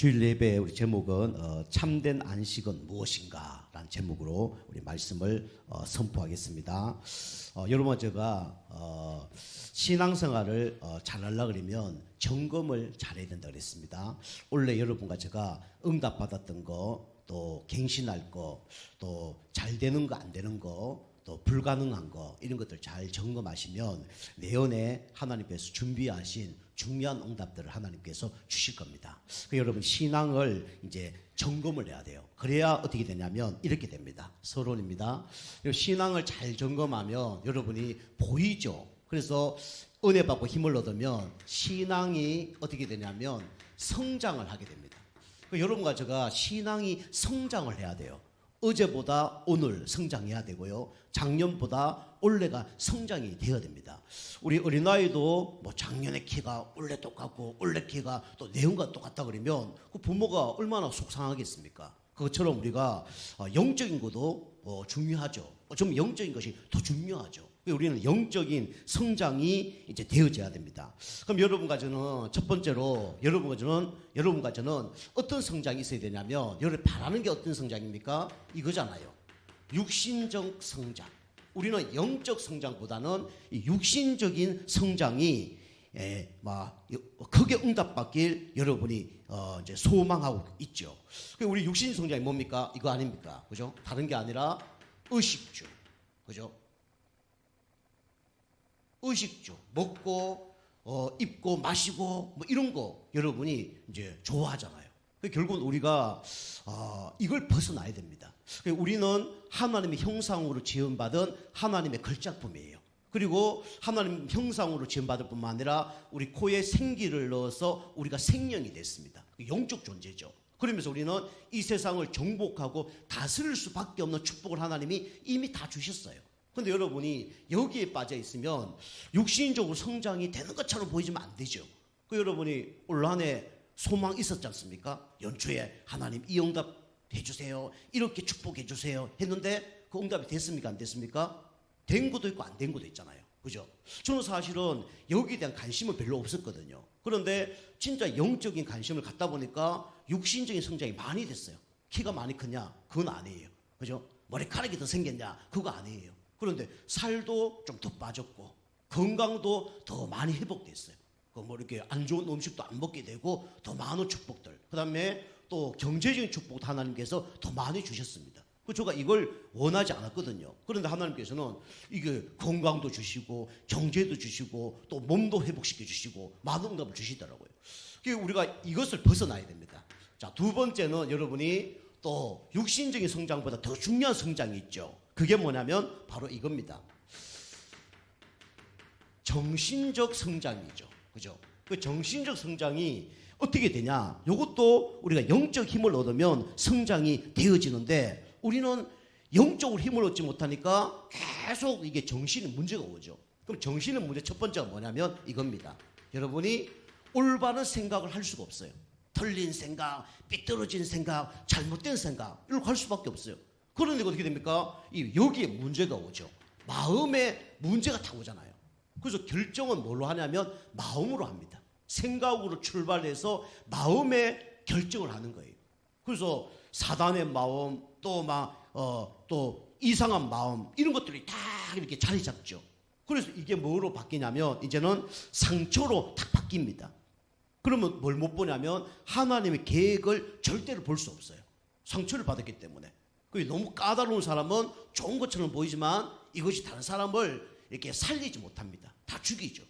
주일 예배 우리 제목은 참된 안식은 무엇인가 라는 제목으로 우리 말씀을 선포하겠습니다. 여러분 제가 신앙생활을 잘하려고 그러면 점검을 잘해야 된다고 그랬습니다. 원래 여러분과 제가 응답받았던 거, 또 갱신할 거, 또 잘 되는 거 안 되는 거, 또 불가능한 거 이런 것들 잘 점검하시면 내년에 하나님께서 준비하신 중요한 응답들을 하나님께서 주실 겁니다. 여러분 신앙을 이제 점검을 해야 돼요. 그래야 어떻게 되냐면 이렇게 됩니다. 서론입니다. 신앙을 잘 점검하면 여러분이 보이죠. 그래서 은혜 받고 힘을 얻으면 신앙이 어떻게 되냐면 성장을 하게 됩니다. 여러분과 제가 신앙이 성장을 해야 돼요. 어제보다 오늘 성장해야 되고요. 작년보다 올해가 성장이 되어야 됩니다. 우리 어린아이도 뭐 작년의 키가 올해 똑같고 올해 키가 또 내년과 똑같다 그러면 그 부모가 얼마나 속상하겠습니까? 그것처럼 우리가 영적인 것도 중요하죠. 좀 영적인 것이 더 중요하죠. 우리는 영적인 성장이 이제 되어져야 됩니다. 그럼 여러분과 저는 첫 번째로 여러분과 저는 어떤 성장이 있어야 되냐면 여러분 바라는 게 어떤 성장입니까? 이거잖아요. 육신적 성장. 우리는 영적 성장보다는 이 육신적인 성장이 크게 응답받길 여러분이 이제 소망하고 있죠. 우리 육신 성장이 뭡니까? 이거 아닙니까? 그죠? 다른 게 아니라 의식주. 그죠? 의식주. 먹고, 입고, 마시고, 뭐 이런 거 여러분이 이제 좋아하잖아요. 결국은 우리가, 이걸 벗어나야 됩니다. 우리는 하나님의 형상으로 지음받은 하나님의 걸작품이에요. 그리고 하나님 형상으로 지음받을 뿐만 아니라 우리 코에 생기를 넣어서 우리가 생명이 됐습니다. 영적 존재죠. 그러면서 우리는 이 세상을 정복하고 다스릴 수밖에 없는 축복을 하나님이 이미 다 주셨어요. 근데 여러분이 여기에 빠져 있으면 육신적으로 성장이 되는 것처럼 보이지만 안 되죠. 여러분이 올 한 해 소망 있었지 않습니까? 연초에 하나님 이 응답 해주세요. 이렇게 축복해 주세요. 했는데 그 응답이 됐습니까? 안 됐습니까? 된 것도 있고 안 된 것도 있잖아요. 그죠? 저는 사실은 여기에 대한 관심은 별로 없었거든요. 그런데 진짜 영적인 관심을 갖다 보니까 육신적인 성장이 많이 됐어요. 키가 많이 컸냐? 그건 아니에요. 그죠? 머리카락이 더 생겼냐? 그거 아니에요. 그런데 살도 좀 더 빠졌고 건강도 더 많이 회복됐어요. 뭐 이렇게 안 좋은 음식도 안 먹게 되고 더 많은 축복들. 그다음에 또 경제적인 축복도 하나님께서 더 많이 주셨습니다. 제가 이걸 원하지 않았거든요. 그런데 하나님께서는 이게 건강도 주시고 경제도 주시고 또 몸도 회복시켜 주시고 많은 응답을 주시더라고요. 우리가 이것을 벗어나야 됩니다. 자, 두 번째는 여러분이 또 육신적인 성장보다 더 중요한 성장이 있죠. 그게 뭐냐면 바로 이겁니다. 정신적 성장이죠. 그죠? 그 정신적 성장이 어떻게 되냐? 이것도 우리가 영적 힘을 얻으면 성장이 되어지는데 우리는 영적으로 힘을 얻지 못하니까 계속 이게 정신에 문제가 오죠. 그럼 정신의 문제 첫 번째가 뭐냐면 이겁니다. 여러분이 올바른 생각을 할 수가 없어요. 틀린 생각, 삐뚤어진 생각, 잘못된 생각 이렇게 할 수밖에 없어요. 그런데 어떻게 됩니까? 여기에 문제가 오죠. 마음에 문제가 다 오잖아요. 그래서 결정은 뭘로 하냐면 마음으로 합니다. 생각으로 출발해서 마음에 결정을 하는 거예요. 그래서 사단의 마음 또 이상한 마음 이런 것들이 다 이렇게 자리 잡죠. 그래서 이게 뭐로 바뀌냐면 이제는 상처로 딱 바뀝니다. 그러면 뭘 못 보냐면 하나님의 계획을 절대로 볼 수 없어요. 상처를 받았기 때문에. 너무 까다로운 사람은 좋은 것처럼 보이지만 이것이 다른 사람을 이렇게 살리지 못합니다. 다 죽이죠.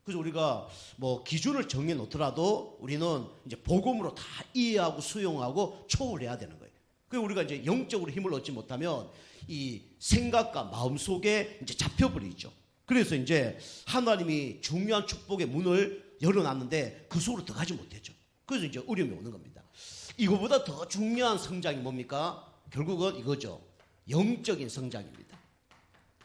그래서 우리가 뭐 기준을 정해 놓더라도 우리는 이제 복음으로 다 이해하고 수용하고 초월해야 되는 거예요. 그래서 우리가 이제 영적으로 힘을 얻지 못하면 이 생각과 마음 속에 이제 잡혀버리죠. 그래서 이제 하나님이 중요한 축복의 문을 열어놨는데 그 속으로 들어가지 못했죠. 그래서 이제 어려움이 오는 겁니다. 이거보다 더 중요한 성장이 뭡니까? 결국은 이거죠. 영적인 성장입니다.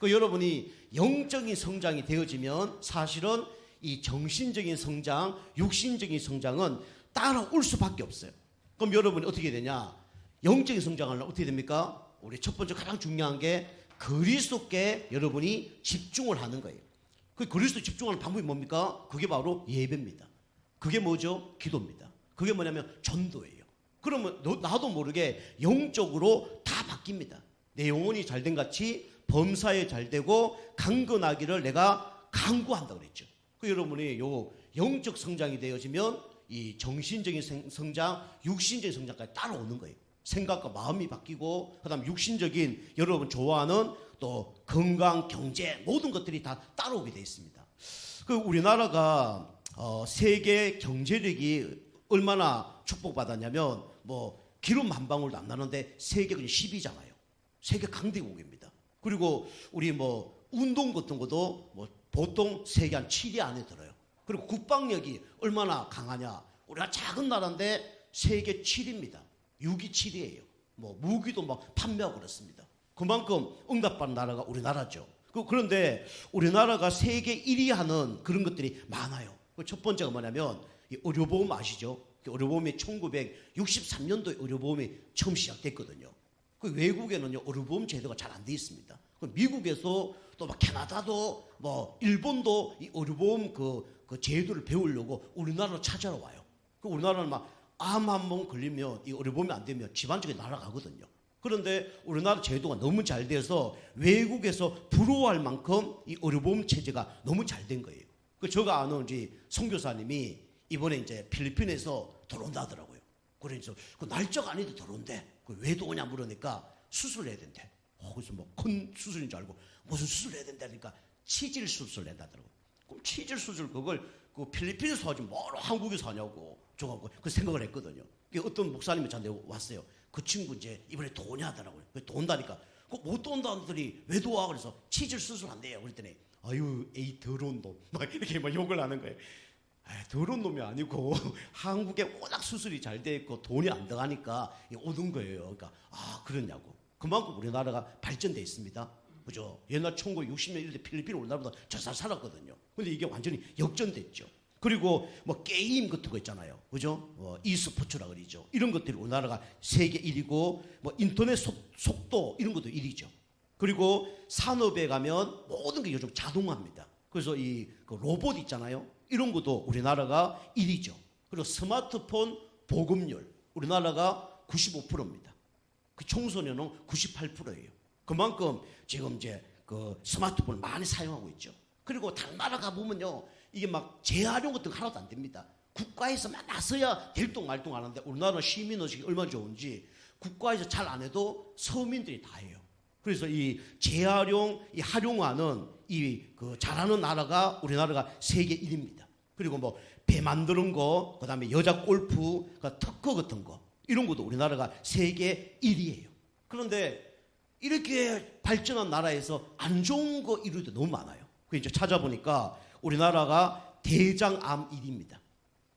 여러분이 영적인 성장이 되어지면 사실은 이 정신적인 성장, 육신적인 성장은 따라올 수밖에 없어요. 그럼 여러분이 어떻게 되냐? 영적인 성장을 어떻게 됩니까? 우리 첫 번째 가장 중요한 게 그리스도께 여러분이 집중을 하는 거예요. 그 그리스도 집중하는 방법이 뭡니까? 그게 바로 예배입니다. 그게 뭐죠? 기도입니다. 그게 뭐냐면 전도예요. 그러면 나도 모르게 영적으로 다 바뀝니다. 내 영혼이 잘된 같이 범사에 잘되고 강건하기를 내가 강구한다 그랬죠. 그 여러분이 요 영적 성장이 되어지면 이 정신적인 성장, 육신적인 성장까지 따라오는 거예요. 생각과 마음이 바뀌고 그다음 육신적인 여러분 좋아하는 또 건강, 경제 모든 것들이 다 따라오게 되어 있습니다. 그 우리나라가 세계 경제력이 얼마나 축복받았냐면 뭐 기름 한 방울도 안 나는데 세계 그냥 10위잖아요. 세계 강대국입니다. 그리고 우리 뭐 운동 같은 것도 뭐 보통 세계 한 7위 안에 들어요. 그리고 국방력이 얼마나 강하냐. 우리가 작은 나라인데 세계 7위입니다. 6위 7위예요. 뭐 무기도 막 판매하고 그렇습니다. 그만큼 응답받는 나라가 우리나라죠. 그런데 우리나라가 세계 1위 하는 그런 것들이 많아요. 첫 번째가 뭐냐면 이 의료보험 아시죠? 의료보험이 1963년도에 의료보험이 처음 시작됐거든요. 그 외국에는요 의료보험 제도가 잘 안 돼 있습니다. 미국에서 또 막 캐나다도 뭐 일본도 이 의료보험 그 제도를 배우려고 우리나라로 찾아러 와요. 그 우리나라는 막 암 한 번 걸리면 이 의료보험이 안 되면 집안적으로 날아가거든요. 그런데 우리나라 제도가 너무 잘 돼서 외국에서 부러워할 만큼 이 의료보험 체제가 너무 잘 된 거예요. 그 제가 아는 이제 선교사님이 이번에 이제 필리핀에서 들어온다 하더라고요. 그래서 그 날짜가 아닌데 들어온대. 왜 들어오냐 물으니까 수술을 해야 된대. 그래서 뭐 큰 수술인 줄 알고 무슨 수술을 해야 된다니까 치질 수술을 한다더라고요. 그럼 치질 수술 그걸 그 필리핀에서 하지 뭐로 한국에서 하냐고 저하고 그 생각을 했거든요. 어떤 목사님이 저한테 왔어요. 그 친구 이제 이번에 또 오냐 하더라고요. 왜 또 온다니까. 못 온다더니 왜 또 와? 그래서 치질 수술한대요. 그랬더니 아유 에이 더러운 놈 막 이렇게 막 욕을 하는 거예요. 더러운 놈이 아니고 한국에 워낙 수술이 잘 돼 있고 돈이 안 들어가니까 오는 거예요. 그러니까 그러냐고. 그만큼 우리나라가 발전돼 있습니다. 그죠? 옛날 1960년 이럴 때 필리핀 우리나라보다 잘 살았거든요. 근데 이게 완전히 역전됐죠. 그리고 뭐 게임 같은 거 있잖아요. 그죠? e스포츠라 그러죠. 이런 것들이 우리나라가 세계 1위고 뭐 인터넷 속도 이런 것도 1위죠. 그리고 산업에 가면 모든 게 요즘 자동화입니다. 그래서 그 로봇 있잖아요. 이런 것도 우리나라가 1위죠. 그리고 스마트폰 보급률 우리나라가 95%입니다. 그 청소년은 98%예요. 그만큼 지금 이제 그 스마트폰을 많이 사용하고 있죠. 그리고 다른 나라 가보면요. 이게 막 재활용 같은 거 하나도 안 됩니다. 국가에서만 나서야 될동 말동 하는데 우리나라 시민의식이 얼마나 좋은지 국가에서 잘 안 해도 서민들이 다 해요. 그래서 이 재활용, 이 활용하는 그 잘하는 나라가 우리나라가 세계 1위입니다. 그리고 뭐 배 만드는 거, 그 다음에 여자 골프, 특허 같은 거 이런 것도 우리나라가 세계 1위예요. 그런데 이렇게 발전한 나라에서 안 좋은 거 이룰 때 너무 많아요. 그 이제 찾아보니까 우리나라가 대장암 1위입니다.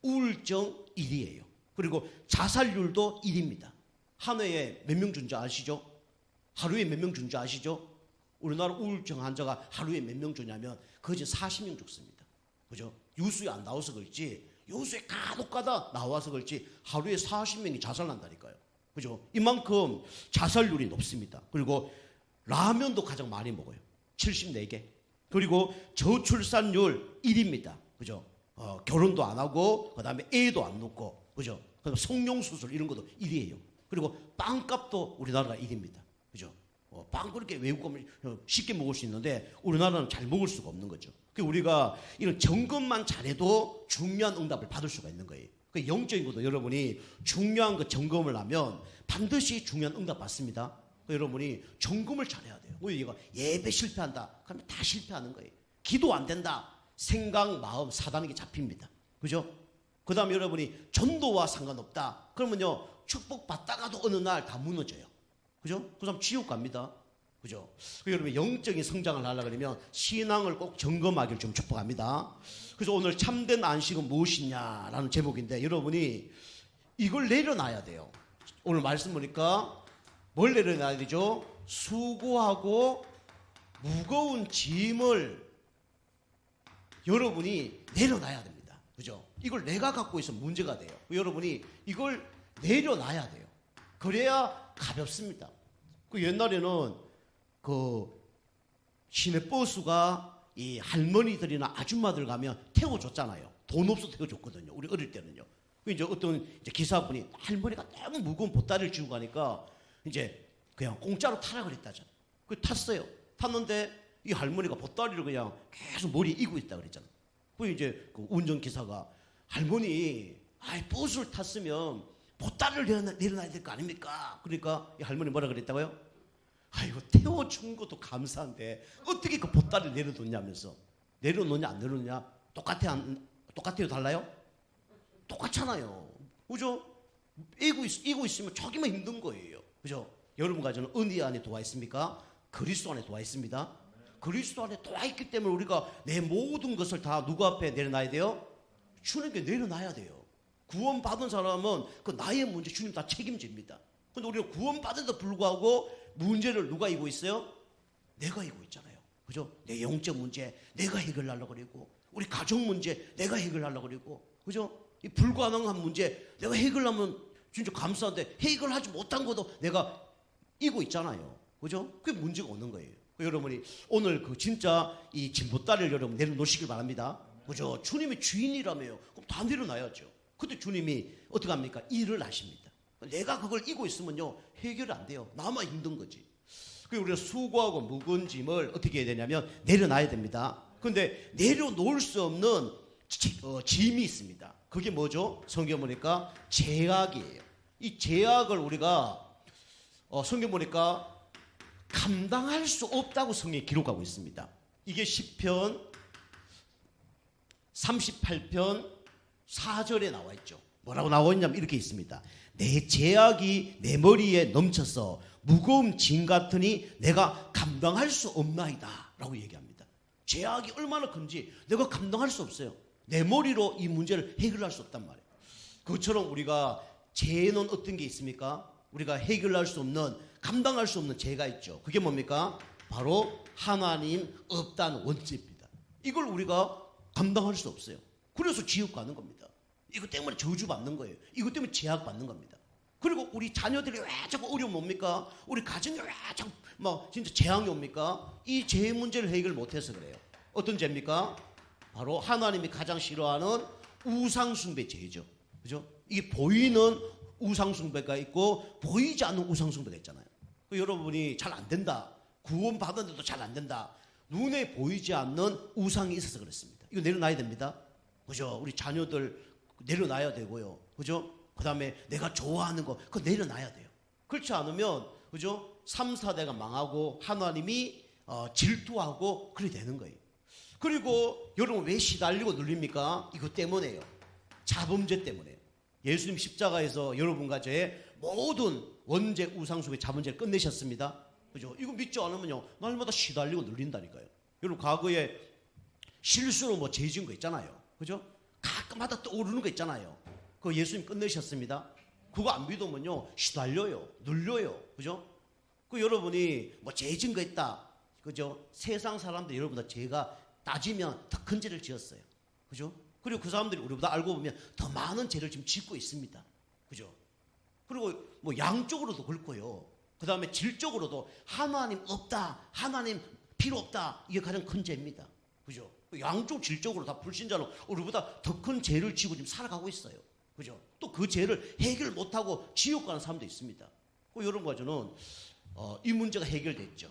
우울증 1위예요. 그리고 자살률도 1위입니다. 한 해에 몇 명 준지 아시죠? 하루에 몇 명 준지 아시죠? 우리나라 우울증 환자가 하루에 몇 명 주냐면 거의 40명 죽습니다. 그죠? 뉴스에 안 나와서 그렇지 뉴스에 간혹 가다 나와서 그렇지 하루에 40명이 자살난다니까요. 그죠? 이만큼 자살률이 높습니다. 그리고 라면도 가장 많이 먹어요. 74개. 그리고 저출산율 1위입니다. 그죠? 결혼도 안 하고 그다음에 애도 안 낳고 그죠? 그다음에 성룡수술 이런 것도 1위예요. 그리고 빵값도 우리나라가 1위입니다. 그죠? 빵 그렇게 외국 가면 쉽게 먹을 수 있는데 우리나라는 잘 먹을 수가 없는 거죠. 그러니까 우리가 이런 점검만 잘해도 중요한 응답을 받을 수가 있는 거예요. 그 영적인 것도 여러분이 중요한 그 점검을 하면 반드시 중요한 응답 받습니다. 그러니까 여러분이 점검을 잘해야 돼요. 우리가 예배 실패한다. 그러면 다 실패하는 거예요. 기도 안 된다. 생각, 마음, 사단에게 잡힙니다. 그죠? 그 다음에 여러분이 전도와 상관없다. 그러면요 축복받다가도 어느 날 다 무너져요. 그죠? 그 사람 지옥 갑니다. 그죠? 여러분 영적인 성장을 하려고 그러면 신앙을 꼭 점검하기를 좀 축복합니다. 그래서 오늘 참된 안식은 무엇이냐라는 제목인데 여러분이 이걸 내려놔야 돼요. 오늘 말씀 보니까 뭘 내려놔야 되죠? 수고하고 무거운 짐을 여러분이 내려놔야 됩니다. 그죠? 이걸 내가 갖고 있으면 문제가 돼요. 여러분이 이걸 내려놔야 돼요. 그래야 가볍습니다. 그 옛날에는 그 시내버스가 이 할머니들이나 아줌마들 가면 태워줬잖아요. 돈 없어 태워줬거든요. 우리 어릴 때는요. 그 이제 어떤 이제 기사분이 할머니가 너무 무거운 보따리를 쥐고 가니까 이제 그냥 공짜로 타라 그랬다잖아. 그 탔어요. 탔는데 이 할머니가 보따리를 그냥 계속 머리에 이고 있다 그랬잖아. 그 이제 그 운전기사가 할머니, 버스를 탔으면 보따리를 내려놔야 될 거 아닙니까? 그러니까 이 할머니 뭐라 그랬다고요? 아이고, 태워준 것도 감사한데 어떻게 그 보따리를 내려놓냐면서. 내려놓냐 안 내려놓냐 똑같아요 달라요? 똑같잖아요. 그죠? 이고 있으면 저기만 힘든 거예요. 그죠? 여러분 가정은 은혜 안에 도와 있습니까? 그리스도 안에 도와 있습니다. 그리스도 안에 도와 있기 때문에 우리가 내 모든 것을 다 누구 앞에 내려놔야 돼요? 주님께 내려놔야 돼요. 구원받은 사람은 그 나의 문제 주님 다 책임집니다. 근데 우리는 구원받은데도 불구하고 문제를 누가 이고 있어요? 내가 이고 있잖아요. 그죠? 내 영적 문제 내가 해결하려고 그러고, 우리 가정 문제 내가 해결하려고 그러고, 그죠? 이 불가능한 문제 내가 해결하면 진짜 감사한데 해결하지 못한 것도 내가 이고 있잖아요. 그죠? 그게 문제가 없는 거예요. 여러분이 오늘 그 진짜 이 진보다리를 여러분 내려놓으시길 바랍니다. 그죠? 주님이 주인이라며요. 그럼 다 내려놔야죠. 근데 주님이 어떻게 합니까? 일을 하십니다. 내가 그걸 이고 있으면요 해결이 안 돼요. 나만 힘든 거지. 그리고 우리가 수고하고 무거운 짐을 어떻게 해야 되냐면 내려놔야 됩니다. 근데 내려놓을 수 없는 짐이 있습니다. 그게 뭐죠? 성경 보니까 죄악이에요. 이 죄악을 우리가 성경 보니까 감당할 수 없다고 성경에 기록하고 있습니다. 이게 시편 38편 4절에 나와 있죠. 뭐라고 나와 있냐면 이렇게 있습니다. 내 죄악이 내 머리에 넘쳐서 무거운 짐 같으니 내가 감당할 수 없나이다 라고 얘기합니다. 죄악이 얼마나 큰지 내가 감당할 수 없어요. 내 머리로 이 문제를 해결할 수 없단 말이에요. 그것처럼 우리가 죄는 어떤 게 있습니까? 우리가 해결할 수 없는, 감당할 수 없는 죄가 있죠. 그게 뭡니까? 바로 하나님 없다는 원죄입니다. 이걸 우리가 감당할 수 없어요. 그래서 지옥 가는 겁니다. 이것 때문에 저주받는 거예요. 이것 때문에 제약받는 겁니다. 그리고 우리 자녀들이 왜 자꾸 어려움 옵니까? 우리 가정이 왜 자꾸 진짜 재앙이 옵니까? 이 죄 문제를 해결 못해서 그래요. 어떤 죄입니까? 바로 하나님이 가장 싫어하는 우상숭배 죄죠. 그죠? 이게 보이는 우상숭배가 있고 보이지 않는 우상숭배가 있잖아요. 여러분이 잘 안 된다. 구원 받았는데도 잘 안 된다. 눈에 보이지 않는 우상이 있어서 그렇습니다. 이거 내려놔야 됩니다. 그죠? 우리 자녀들 내려놔야 되고요. 그죠? 그 다음에 내가 좋아하는 거, 그거 내려놔야 돼요. 그렇지 않으면, 그죠? 3, 4대가 망하고 하나님이 질투하고 그래 되는 거예요. 그리고 여러분 왜 시달리고 눌립니까? 이것 때문에요. 자범죄 때문에요. 예수님 십자가에서 여러분과 저의 모든 원죄, 우상숭배, 자범죄를 끝내셨습니다. 그죠? 이거 믿지 않으면요, 날마다 시달리고 눌린다니까요. 여러분, 과거에 실수로 죄 지은 거 있잖아요. 그죠? 가끔마다 떠오르는 거 있잖아요. 그거 예수님 끝내셨습니다. 그거 안 믿으면요, 시달려요. 눌려요. 그죠? 그 여러분이 죄 지은 거 있다. 그죠? 세상 사람들 여러분들 죄가 따지면 더 큰 죄를 지었어요. 그죠? 그리고 그 사람들이 우리보다 알고 보면 더 많은 죄를 지금 짓고 있습니다. 그죠? 그리고 양쪽으로도 그렇고요. 그 다음에 질적으로도 하나님 없다, 하나님 필요 없다, 이게 가장 큰 죄입니다. 그죠? 양쪽 질적으로 다 불신자로 우리보다 더 큰 죄를 지고 지금 살아가고 있어요. 그죠? 또 그 죄를 해결 못하고 지옥 가는 사람도 있습니다. 여러분과 저는 이 문제가 해결됐죠.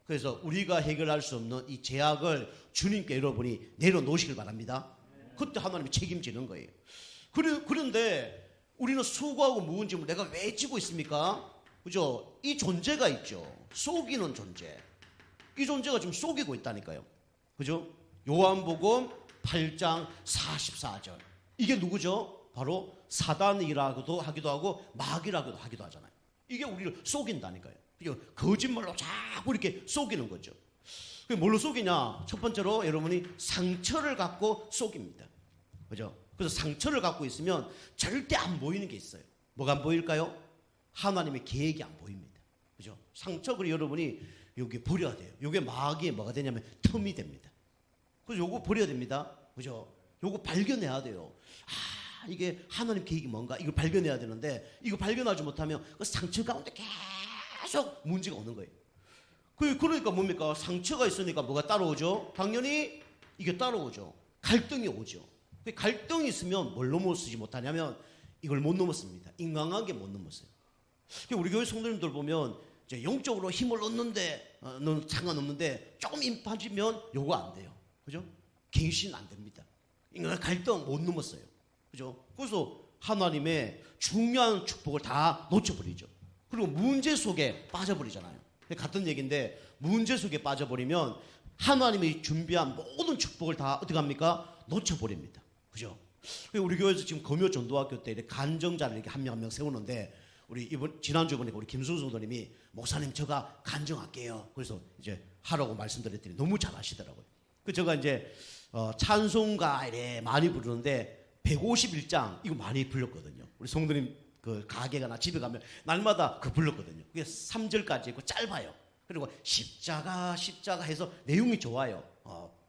그래서 우리가 해결할 수 없는 이 죄악을 주님께 여러분이 내려놓으시길 바랍니다. 그때 하나님이 책임지는 거예요. 그런데 우리는 수고하고 무거운 짐을 내가 왜 지고 있습니까? 그죠? 이 존재가 있죠. 속이는 존재. 이 존재가 지금 속이고 있다니까요. 그죠? 요한복음 8장 44절. 이게 누구죠? 바로 사단이라고도 하기도 하고 마귀라고도 하기도 하잖아요. 이게 우리를 속인다니까요. 거짓말로 자꾸 이렇게 속이는 거죠. 그게 뭘로 속이냐? 첫 번째로 여러분이 상처를 갖고 속입니다. 그죠? 그래서 상처를 갖고 있으면 절대 안 보이는 게 있어요. 뭐가 안 보일까요? 하나님의 계획이 안 보입니다. 그죠? 상처, 그리고 여러분이 여기 버려야 돼요. 이게 마귀에 뭐가 되냐면 틈이 됩니다. 그래서 요거 버려야 됩니다. 그죠? 요거 발견해야 돼요. 이게 하나님 계획이 뭔가, 이걸 발견해야 되는데, 이거 발견하지 못하면 그 상처 가운데 계속 문제가 오는 거예요. 그러니까 뭡니까? 상처가 있으니까 뭐가 따라오죠? 당연히 이게 따라오죠. 갈등이 오죠. 갈등이 있으면 뭘로 못 쓰지 못하냐면 이걸 못 넘었습니다. 인간관계 못 넘었어요. 우리 교회 성도님들 보면 이제 영적으로 힘을 얻는데 는 상관없는데 조금 힘 빠지면 요거 안 돼요. 그죠? 갱신 안 됩니다. 인간 갈등 못 넘었어요. 그죠? 그래서 하나님의 중요한 축복을 다 놓쳐버리죠. 그리고 문제 속에 빠져버리잖아요. 같은 얘기인데 문제 속에 빠져버리면 하나님이 준비한 모든 축복을 다 어떻게 합니까? 놓쳐버립니다. 그죠? 우리 교회에서 지금 금요 전도학교 때 간정자를 이렇게 한 명 한 명 세우는데 우리 지난주에 보니까 우리 김승수 성도님이 목사님 제가 간정할게요. 그래서 이제 하라고 말씀드렸더니 너무 잘하시더라고요. 그 제가 이제 찬송가 이래 많이 부르는데 151장 이거 많이 불렀거든요. 우리 성도님 그 가게가나 집에 가면 날마다 그 불렀거든요. 그게 3절까지 있고 짧아요. 그리고 십자가 해서 내용이 좋아요.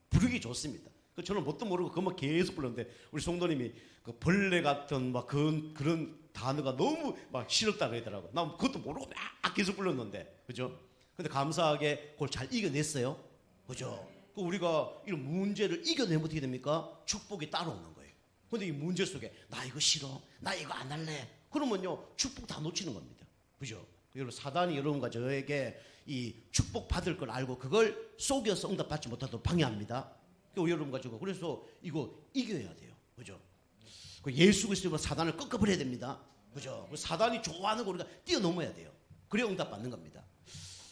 부르기 좋습니다. 저는 뭣도 모르고 그것만 계속 불렀는데 우리 성도님이 그 벌레 같은 막 그런 단어가 너무 막 싫었다 그러더라고요. 난 그것도 모르고 막 계속 불렀는데, 그죠? 근데 감사하게 그걸 잘 이겨냈어요. 그죠? 그 우리가 이런 문제를 이겨내면 어떻게 됩니까? 축복이 따라오는 거예요. 근데 이 문제 속에 나 이거 싫어, 나 이거 안 할래. 그러면요 축복 다 놓치는 겁니다. 그죠? 여러분 사단이 여러분과 저에게 이 축복 받을 걸 알고 그걸 속여서 응답받지 못하도록 방해합니다. 여러분 가지고 그래서 이거 이겨야 돼요. 그죠? 예수 그리스도로 사단을 꺾어버려야 됩니다. 그죠? 사단이 좋아하는 거 우리가 뛰어넘어야 돼요. 그래야 응답 받는 겁니다.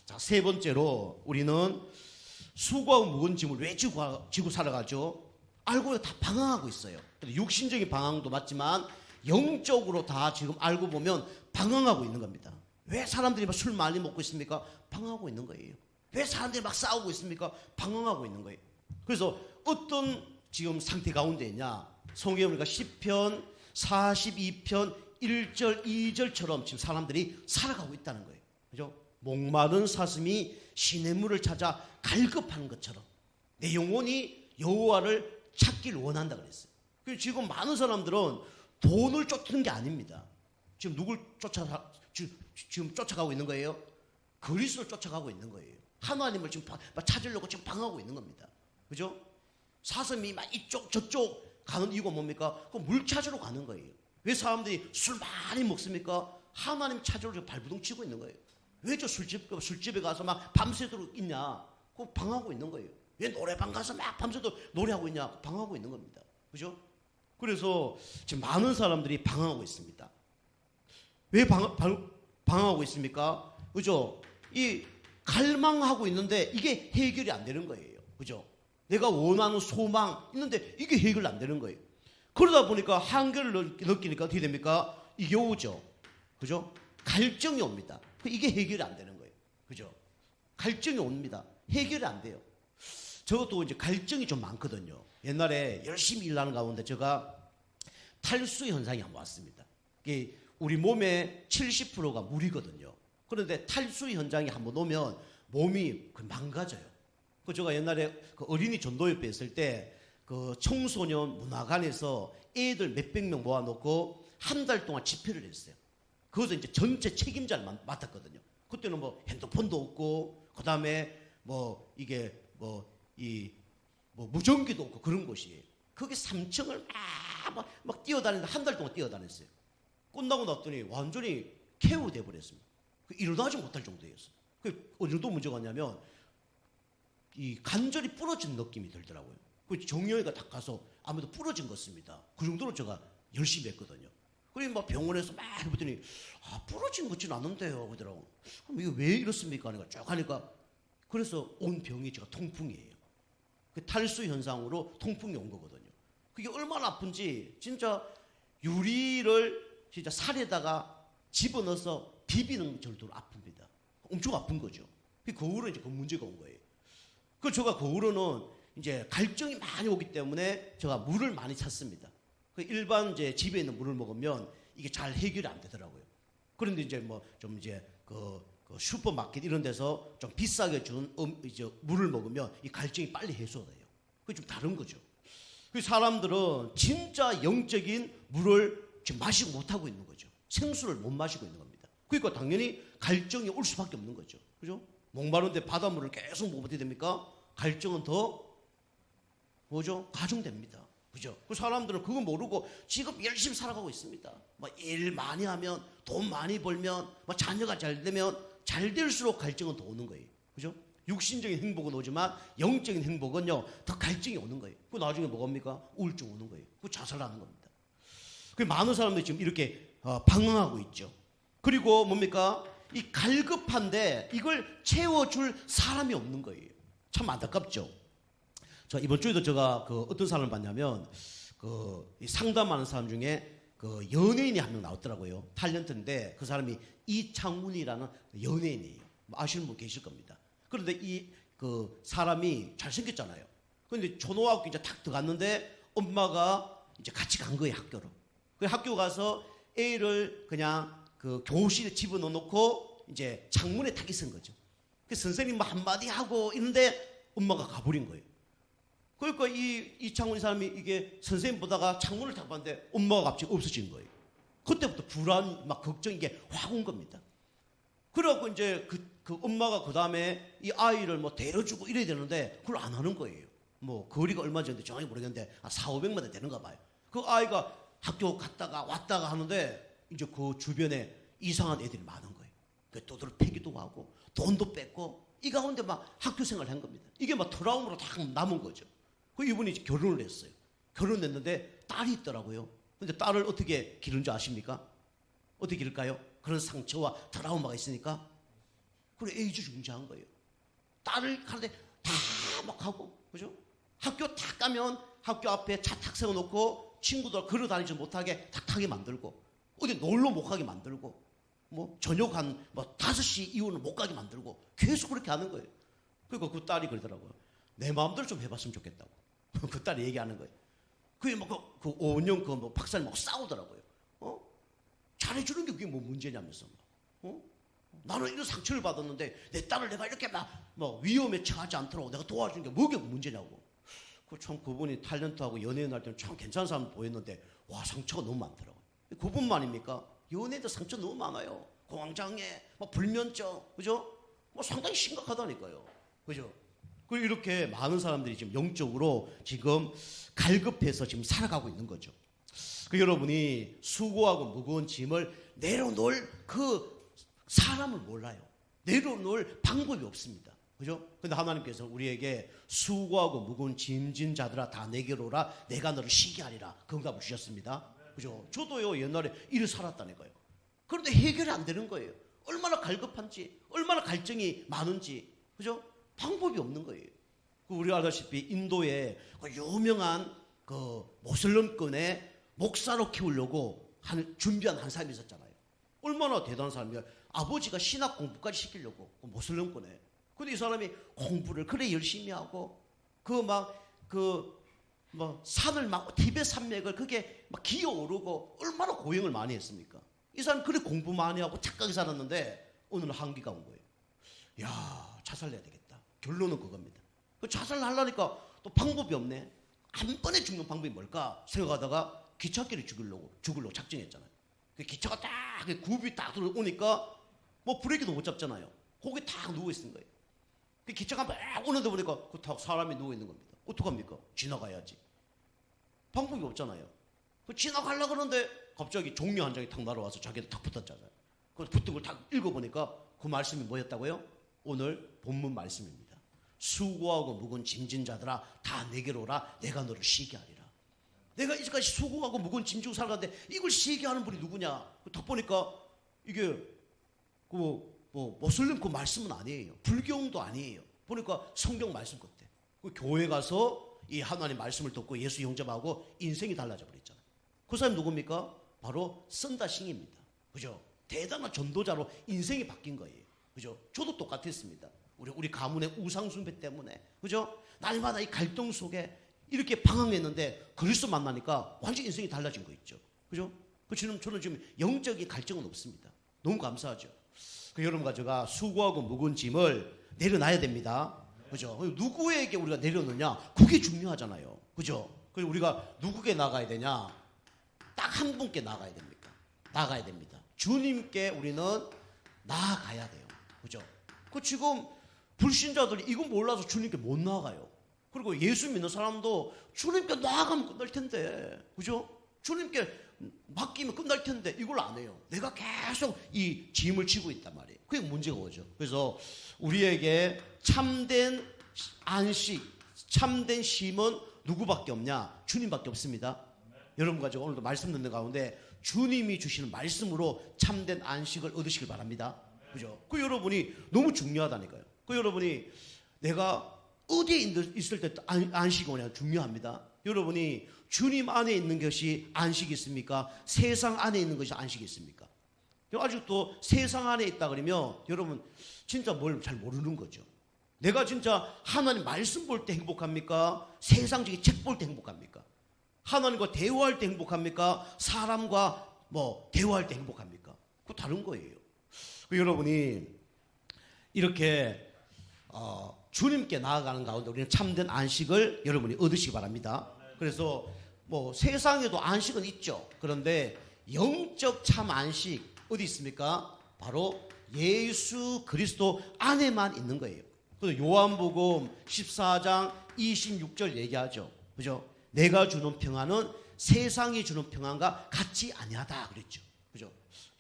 자, 세 번째로 우리는 수고하고 무거운 짐을 왜 지고 살아가죠? 알고 다 방황하고 있어요. 육신적인 방황도 맞지만 영적으로 다 지금 알고 보면 방황하고 있는 겁니다. 왜 사람들이 막 술 많이 먹고 있습니까? 방황하고 있는 거예요. 왜 사람들이 막 싸우고 있습니까? 방황하고 있는 거예요. 그래서 어떤 지금 상태 가운데 있냐? 성경에 보니까 시편 42편 1절 2절처럼 지금 사람들이 살아가고 있다는 거예요. 그죠? 목마른 사슴이 시냇물을 찾아 갈급한 것처럼 내 영혼이 여호와를 찾기를 원한다 그랬어요. 그래서 지금 많은 사람들은 돈을 쫓는 게 아닙니다. 지금 누굴 지금 쫓아가고 있는 거예요? 그리스도를 쫓아가고 있는 거예요. 하나님을 지금 찾으려고 지금 방하고 있는 겁니다. 그죠? 사슴이 막 이쪽 저쪽 가는 이유가 뭡니까? 그 물 찾으러 가는 거예요. 왜 사람들이 술 많이 먹습니까? 하나님 찾으러 발부둥 치고 있는 거예요. 왜 저 술집에 가서 막 밤새도록 있냐? 그거 방하고 있는 거예요. 왜 노래방 가서 막 밤새도록 노래하고 있냐? 방하고 있는 겁니다. 그죠? 그래서 지금 많은 사람들이 방황하고 있습니다. 왜 방황하고 있습니까? 그죠? 이 갈망하고 있는데 이게 해결이 안 되는 거예요. 그죠? 내가 원하는 소망 있는데 이게 해결 안 되는 거예요. 그러다 보니까 한계를 느끼니까 어떻게 됩니까? 이게 오죠. 그죠? 갈증이 옵니다. 이게 해결이 안 되는 거예요. 그죠? 갈증이 옵니다. 해결이 안 돼요. 저것도 이제 갈증이 좀 많거든요. 옛날에 열심히 일하는 가운데 제가 탈수 현상이 한번 왔습니다. 이게 우리 몸의 70%가 물이거든요. 그런데 탈수 현상이 한번 오면 몸이 망가져요. 그 제가 옛날에 그 어린이 전도협회 있을 때 그 청소년 문화관에서 애들 몇백 명 모아놓고 한 달 동안 집회를 했어요. 그것도 이제 전체 책임자를 맡았거든요. 그때는 뭐 핸드폰도 없고 그 다음에 뭐 이게 무전기도 없고 그런 곳이에요. 거기 3층을 막 뛰어다니는데 한 달 동안 뛰어다녔어요. 끝나고 났더니 완전히 KO 돼버렸습니다. 일어나지 못할 정도였어요. 그 어느 정도 문제가 왔냐면 이 관절이 부러진 느낌이 들더라고요. 그 정형외과 딱 가서 아무래도 부러진 것 같습니다. 그 정도로 제가 열심히 했거든요. 그리고 막 병원에서 막 해봤더니 부러진 것 같지는 않은데요. 그러더라고요. 그럼 이거 왜 이렇습니까? 하니까 쭉 하니까 그래서 온 병이 제가 통풍이에요. 그 탈수 현상으로 통풍이 온 거거든요. 그게 얼마나 아픈지 진짜 유리를 진짜 살에다가 집어넣어서 비비는 정도로 아픕니다. 엄청 아픈 거죠. 그 후로 이제 그 문제가 온 거예요. 그 제가 그 후로는 이제 갈증이 많이 오기 때문에 제가 물을 많이 찾습니다. 그 일반 이제 집에 있는 물을 먹으면 이게 잘 해결이 안 되더라고요. 그런데 이제 뭐 좀 이제 그 슈퍼마켓 이런 데서 좀 비싸게 준 이제 물을 먹으면 이 갈증이 빨리 해소돼요. 그게 좀 다른 거죠. 그 사람들은 진짜 영적인 물을 지금 마시고 못하고 있는 거죠. 생수를 못 마시고 있는 겁니다. 그러니까 당연히 갈증이 올 수밖에 없는 거죠. 그죠? 목마른데 바닷물을 계속 먹으면 어떻게 됩니까? 갈증은 더 뭐죠? 가중됩니다. 그죠? 그 사람들은 그거 모르고 지금 열심히 살아가고 있습니다. 뭐 일 많이 하면, 돈 많이 벌면, 뭐 자녀가 잘 되면 잘 될수록 갈증은 더 오는 거예요. 그죠? 육신적인 행복은 오지만 영적인 행복은요, 더 갈증이 오는 거예요. 그 나중에 뭐가 옵니까? 우울증 오는 거예요. 그 자살하는 겁니다. 그 많은 사람들이 지금 이렇게 방황하고 있죠. 그리고 뭡니까? 이 갈급한데 이걸 채워줄 사람이 없는 거예요. 참 안타깝죠. 자, 이번 주에도 제가 어떤 사람을 봤냐면 상담하는 사람 중에 연예인이 한 명 나왔더라고요. 탤런트인데 그 사람이 이창훈이라는 연예인이에요. 아시는 분 계실 겁니다. 그런데 이 사람이 잘생겼잖아요. 그런데 초등학교 이제 탁 들어갔는데 엄마가 이제 같이 간 거예요, 학교로. 그 학교 가서 애를 그냥 교실에 집어넣어 놓고 이제 창문에 탁 있은 거죠. 그 선생님 뭐 한마디 하고 있는데 엄마가 가버린 거예요. 그러니까 이창훈 이 사람이 이게 선생님 보다가 창문을 탁 봤는데 엄마가 갑자기 없어진 거예요. 그때부터 불안, 막 걱정 이게 확 온 겁니다. 그래갖고 이제 그 엄마가 그 다음에 이 아이를 뭐 데려주고 이래야 되는데 그걸 안 하는 거예요. 뭐 거리가 얼마 전인데 정확히 모르겠는데 400~500m 되는가 봐요. 그 아이가 학교 갔다가 왔다가 하는데 이제 그 주변에 이상한 애들이 많은 거예요. 그 또들 패기도 하고 돈도 뺏고 이 가운데 막 학교 생활을 한 겁니다. 이게 막 트라우마로 다 남은 거죠. 그 이분이 이제 결혼을 했어요. 결혼했는데 딸이 있더라고요. 근데 딸을 어떻게 기른 줄 아십니까? 어떻게 기를까요? 그런 상처와 트라우마가 있으니까. 그래 애지중지한 거예요. 딸을 가는데 다 막 하고, 그죠? 학교 탁 가면 학교 앞에 차 탁 세워놓고 친구들 걸어 다니지 못하게 탁하게 만들고, 어디 놀러 못 가게 만들고, 뭐 저녁 한 5시 이후는 못 가게 만들고 계속 그렇게 하는 거예요. 그리고 그 딸이 그러더라고요. 내 마음대로 좀 해봤으면 좋겠다고. 그 딸이 얘기하는 거예요. 그게 뭐 그 5년 뭐 박사님 막 싸우더라고요. 잘해주는 게 그게 뭐 문제냐면서. 나는 이런 상처를 받았는데 내 딸을 내가 이렇게 뭐 위험에 처하지 않도록 내가 도와주는 게 뭐게 문제냐고. 참 그분이 탤런트하고 연예인 할 때는 참 괜찮은 사람 보였는데 와 상처가 너무 많더라고요. 그분만입니까? 연예인들 상처 너무 많아요. 공황장애, 뭐 불면증, 그죠? 뭐 상당히 심각하다니까요. 그죠? 그리고 이렇게 많은 사람들이 지금 영적으로 지금 갈급해서 지금 살아가고 있는 거죠. 그 여러분이 수고하고 무거운 짐을 내려놓을 그 사람을 몰라요. 내려놓을 방법이 없습니다. 그죠? 근데 하나님께서는 우리에게 수고하고 무거운 짐진 자들아 다 내게로 오라 내가 너를 쉬게 하리라 그 응답을 주셨습니다. 그죠? 저도요 옛날에 이를 살았다니까요. 그런데 해결이 안 되는 거예요. 얼마나 갈급한지, 얼마나 갈증이 많은지, 그죠? 방법이 없는 거예요. 우리가 알다시피 인도에 그 유명한 그 모슬렘권의 목사로 키우려고 준비한 한 사람이 있었잖아요. 얼마나 대단한 사람이야. 아버지가 신학 공부까지 시키려고 그 모슬렘권에. 근데 이 사람이 공부를 그래 열심히 하고 산을 막 티베트 산맥을 그게 막 기어오르고 얼마나 고행을 많이 했습니까? 이 사람 그래 공부 많이 하고 착하게 살았는데 오늘 한기가 온 거예요. 야 자살해야 되겠다. 결론은 그겁니다. 그 자살하려니까 또 방법이 없네. 한 번에 죽는 방법이 뭘까 생각하다가 기찻길에 죽으려고 작정했잖아요. 그 기차가 딱 굽이 딱 들어오니까 뭐 브레이크도 못 잡잖아요. 거기 딱 누워 있는 거예요. 그 기차가 막 오는데 보니까 그 딱 사람이 누워 있는 겁니다. 어떡합니까? 지나가야지. 방법이 없잖아요. 그 지나가려고 그러는데 갑자기 종료 한 장이 탁 날아와서 자기한테 탁 붙었잖아요. 그 붙은 걸 탁 읽어보니까 그 말씀이 뭐였다고요? 오늘 본문 말씀입니다. 수고하고 무거운 짐진 자들아 다 내게로 오라 내가 너를 쉬게 하리라. 내가 이제까지 수고하고 무거운 짐 지고 살아갔는데 이걸 쉬게 하는 분이 누구냐? 딱 보니까 이게 모슬림 그 말씀은 아니에요. 불경도 아니에요. 보니까 성경 말씀 같아. 그 교회 가서 이 하나님 말씀을 듣고 예수 영접하고 인생이 달라져 버렸잖아요. 그 사람이 누굽니까? 바로 선다싱입니다. 그죠? 대단한 전도자로 인생이 바뀐 거예요. 그죠? 저도 똑같았습니다. 우리 가문의 우상숭배 때문에, 그죠? 날마다 이 갈등 속에 이렇게 방황했는데 그리스도 만나니까 완전 인생이 달라진 거 있죠. 그죠? 저는 지금 영적인 갈증은 없습니다. 너무 감사하죠. 여러분과 제가 수고하고 무거운 짐을 내려놔야 됩니다. 그죠? 누구에게 우리가 내려놓냐? 그게 중요하잖아요. 그죠? 그래서 우리가 누구에게 나가야 되냐? 딱 한 분께 나가야 됩니다. 나가야 됩니다. 주님께 우리는 나아가야 돼요. 그죠? 지금 불신자들이 이거 몰라서 주님께 못 나가요. 그리고 예수 믿는 사람도 주님께 나아가면 끝날 텐데, 그죠? 주님께 맡기면 끝날 텐데 이걸 안 해요. 내가 계속 이 짐을 지고 있단 말이에요. 그게 문제가 오죠. 그래서 우리에게 참된 안식, 참된 쉼은 누구밖에 없냐? 주님밖에 없습니다. 여러분 가지고 오늘도 말씀 듣는 가운데 주님이 주시는 말씀으로 참된 안식을 얻으시길 바랍니다. 그죠? 그 여러분이 너무 중요하다니까요. 그 여러분이 내가 어디에 있을 때 안식이 오냐 중요합니다. 여러분이 주님 안에 있는 것이 안식이 있습니까? 세상 안에 있는 것이 안식이 있습니까? 아직도 세상 안에 있다 그러면 여러분 진짜 뭘 잘 모르는 거죠. 내가 진짜 하나님 말씀 볼 때 행복합니까? 세상적인 책 볼 때 행복합니까? 하나님과 대화할 때 행복합니까? 사람과 대화할 때 행복합니까? 그거 다른 거예요. 여러분이 이렇게 주님께 나아가는 가운데 우리는 참된 안식을 여러분이 얻으시기 바랍니다. 그래서 세상에도 안식은 있죠. 그런데 영적 참 안식 어디 있습니까? 바로 예수 그리스도 안에만 있는 거예요. 그래서 요한복음 14장 26절 얘기하죠. 그죠? 내가 주는 평안은 세상이 주는 평안과 같지 아니하다 그랬죠. 그죠?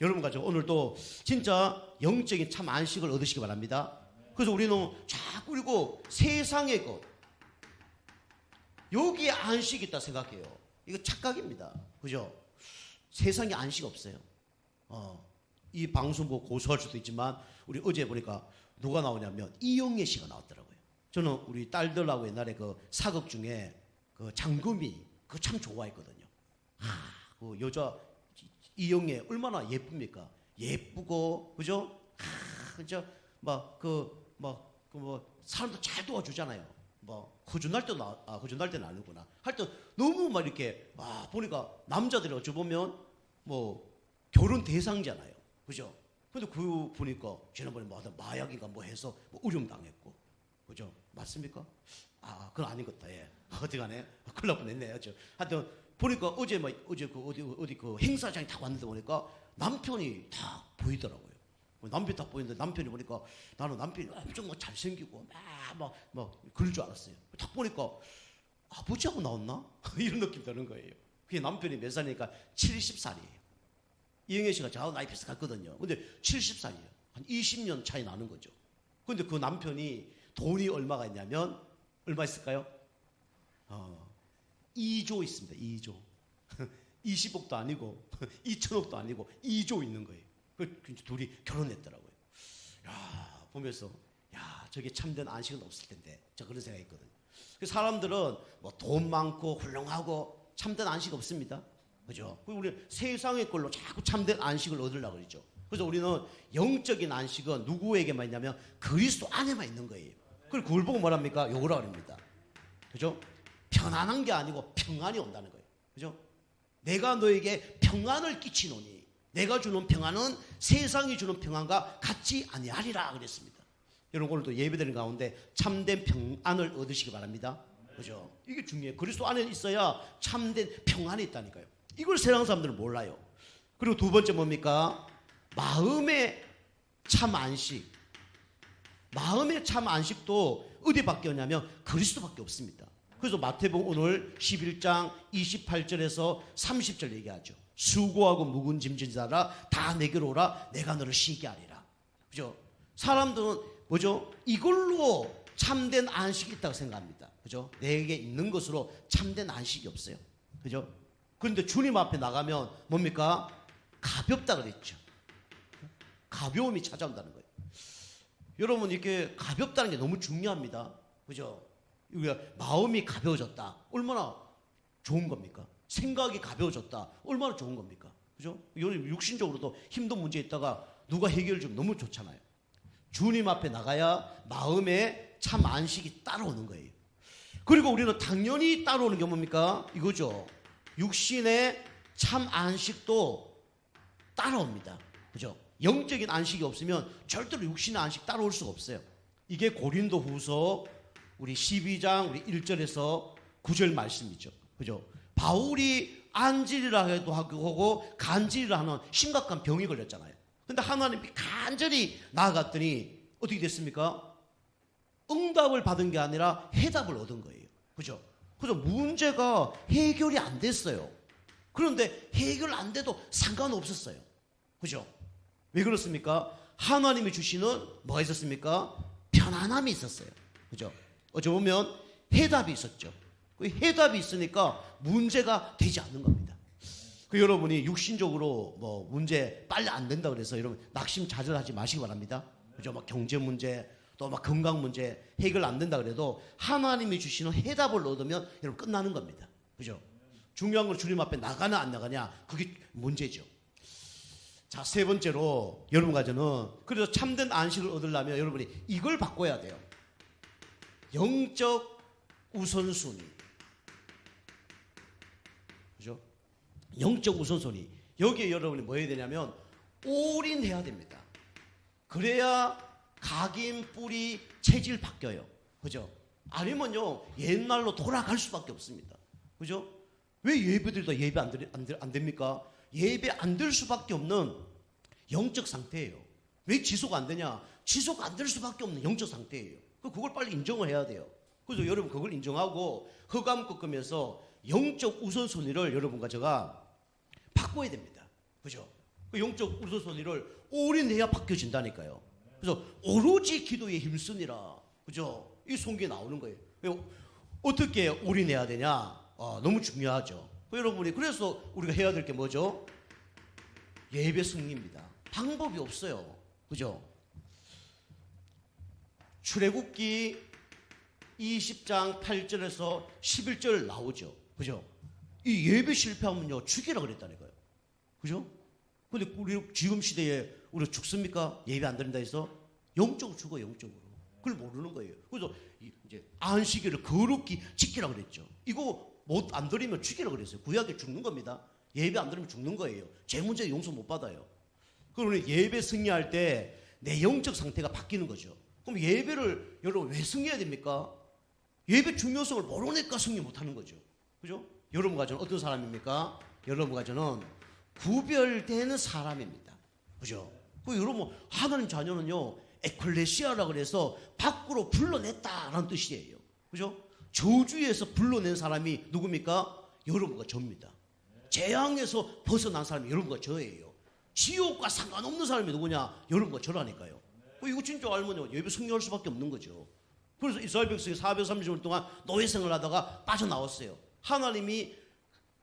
여러분 가지고 오늘도 진짜 영적인 참 안식을 얻으시기 바랍니다. 그래서 우리는 자꾸 그리고 세상의 것 여기에 안식이 있다 생각해요. 이거 착각입니다. 그죠? 세상에 안식 없어요. 이 방송 보고 고소할 수도 있지만 우리 어제 보니까 누가 나오냐면 이영애 씨가 나왔더라고요. 저는 우리 딸들하고 옛날에 그 사극 중에 그 장금이 그거 참 좋아했거든요. 그 여자 이영애 얼마나 예쁩니까? 예쁘고 그죠? 그죠? 사람도 잘 도와주잖아요. 허준할 때는 허준할 때는 아니구나. 할 때 너무 막 이렇게 보니까 남자들이 어찌 보면 결혼 대상잖아요. 그죠? 근데 그 보니까 지난번에 마약인가 해서 의심 당했고, 그죠? 맞습니까? 그건 아닌 것 같다. 예. 어디가네? 큰일 날 뻔했네요. 하여튼 보니까 어제 어디 그 행사장에 딱 왔는데 보니까 남편이 딱 보이더라고요. 남편이 딱 보이는데 남편이 보니까 나는 남편이 엄청 잘생기고 그럴 줄 알았어요. 딱 보니까 아버지하고 나왔나? 이런 느낌 드는 거예요. 그게 남편이 몇 살이니까 70살이에요. 이영애 씨가 저하고 나이 비슷했거든요. 근데 70살이에요. 한 20년 차이 나는 거죠. 근데 그 남편이 돈이 얼마가 있냐면 얼마 있을까요? 2조 있습니다. 2조. 20억도 아니고 2천억도 아니고 2조 있는 거예요. 그 둘이 결혼했더라고요. 보면서 저게 참된 안식은 없을 텐데 저 그런 생각했거든요. 사람들은 돈 많고 훌륭하고 참된 안식 없습니다. 그죠? 우리 세상의 걸로 자꾸 참된 안식을 얻으려고 그러죠. 그래서 우리는 영적인 안식은 누구에게만 있냐면 그리스도 안에만 있는 거예요. 그걸 그걸 보고 뭐랍니까? 요거라 그럽니다. 그죠? 편안한 게 아니고 평안이 온다는 거예요. 그죠? 내가 너에게 평안을 끼치노니 내가 주는 평안은 세상이 주는 평안과 같지 아니하리라 그랬습니다. 여러분 오늘도 예배드리는 가운데 참된 평안을 얻으시기 바랍니다. 그죠? 이게 중요해요. 그리스도 안에 있어야 참된 평안이 있다니까요. 이걸 세상 사람들은 몰라요. 그리고 두 번째 뭡니까? 마음의 참 안식. 마음의 참 안식도 어디밖에 없냐면 그리스도밖에 없습니다. 그래서 마태복음 오늘 11장 28절에서 30절 얘기하죠. 수고하고 묵은 짐진 자라 다 내게로 오라 내가 너를 쉬게 하리라. 그죠? 사람들은 뭐죠? 이걸로 참된 안식이 있다고 생각합니다. 그죠? 내게 있는 것으로 참된 안식이 없어요. 그죠? 그런데 주님 앞에 나가면 뭡니까? 가볍다 그랬죠. 가벼움이 찾아온다는 거예요. 여러분 이렇게 가볍다는 게 너무 중요합니다. 그죠? 우리가 마음이 가벼워졌다. 얼마나 좋은 겁니까? 생각이 가벼워졌다. 얼마나 좋은 겁니까? 그죠? 육신적으로도 힘든 문제 있다가 누가 해결해 주면 너무 좋잖아요. 주님 앞에 나가야 마음에 참 안식이 따라오는 거예요. 그리고 우리는 당연히 따라오는 게 뭡니까? 이거죠. 육신의 참 안식도 따라옵니다. 그죠? 영적인 안식이 없으면 절대로 육신의 안식 따라올 수가 없어요. 이게 고린도 후서 우리 12장 우리 1절에서 9절 말씀이죠. 그죠? 바울이 안질이라 해도 하고 간질이라 하는 심각한 병이 걸렸잖아요. 근데 하나님이 간절히 나아갔더니 어떻게 됐습니까? 응답을 받은 게 아니라 해답을 얻은 거예요. 그죠? 그래서 문제가 해결이 안 됐어요. 그런데 해결 안 돼도 상관없었어요. 그죠? 왜 그렇습니까? 하나님이 주시는 뭐가 있었습니까? 편안함이 있었어요. 그죠? 어찌 보면 해답이 있었죠. 그 해답이 있으니까 문제가 되지 않는 겁니다. 그 여러분이 육신적으로 뭐 문제 빨리 안 된다 그래서 여러분 낙심자절하지 마시기 바랍니다. 그죠? 막 경제 문제 또 막 건강 문제 해결 안 된다 그래도 하나님이 주시는 해답을 얻으면 여러분 끝나는 겁니다. 그죠? 중요한 건 주님 앞에 나가나 안 나가냐 그게 문제죠. 자, 세 번째로 여러분 가정은 그래서 참된 안식을 얻으려면 여러분이 이걸 바꿔야 돼요. 영적 우선순위. 그죠? 영적 우선순위. 여기에 여러분이 뭐 해야 되냐면 올인해야 됩니다. 그래야 각인, 뿌리, 체질 바뀌어요. 그죠? 아니면요 옛날로 돌아갈 수밖에 없습니다. 그죠? 왜 예배드리다 예배 안 됩니까? 예배 안 될 수밖에 없는 영적 상태예요. 왜 지속 안 되냐? 지속 안 될 수밖에 없는 영적 상태예요. 그걸 빨리 인정을 해야 돼요. 그래서 여러분 그걸 인정하고 흑암 꺾으면서 영적 우선순위를 여러분과 제가 바꿔야 됩니다. 그죠? 그 영적 우선순위를 올인해야 바뀌어진다니까요. 그래서 오로지 기도에 힘쓰니라. 그죠? 이 성경에 나오는 거예요. 어떻게 올인해야 되냐? 너무 중요하죠. 여러분이 그래서 우리가 해야 될 게 뭐죠? 예배 승리입니다. 방법이 없어요. 그죠? 출애굽기 20장 8절에서 11절 나오죠. 그죠? 이 예배 실패하면요 죽이라 그랬다니까요. 그죠? 근데 우리 지금 시대에 우리 죽습니까? 예배 안 드린다 해서 영적으로 죽어. 영적으로. 그걸 모르는 거예요. 그래서 이제 안식일을 거룩히 지키라 그랬죠. 이거 못 안 드리면 죽이라 그랬어요. 구약에 죽는 겁니다. 예배 안 드리면 죽는 거예요. 제 문제 용서 못 받아요. 그러면 예배 승리할 때 내 영적 상태가 바뀌는 거죠. 그럼 예배를 여러분 왜 승리해야 됩니까? 예배 중요성을 모르니까 승리 못하는 거죠. 그죠? 여러분 가정은 어떤 사람입니까? 여러분 가정은 구별되는 사람입니다. 그죠? 그 여러분 하나님 자녀는요 에클레시아라 그래서 밖으로 불러냈다라는 뜻이에요. 그죠? 저주에서 불러낸 사람이 누굽니까? 여러분과 저입니다. 재앙에서 벗어난 사람이 여러분과 저예요. 지옥과 상관없는 사람이 누구냐? 여러분과 저라니까요. 이거 진짜 알면요 예배 승리할 수밖에 없는 거죠. 그래서 이스라엘 백성이 430년 동안 노예 생활을 하다가 빠져나왔어요. 하나님이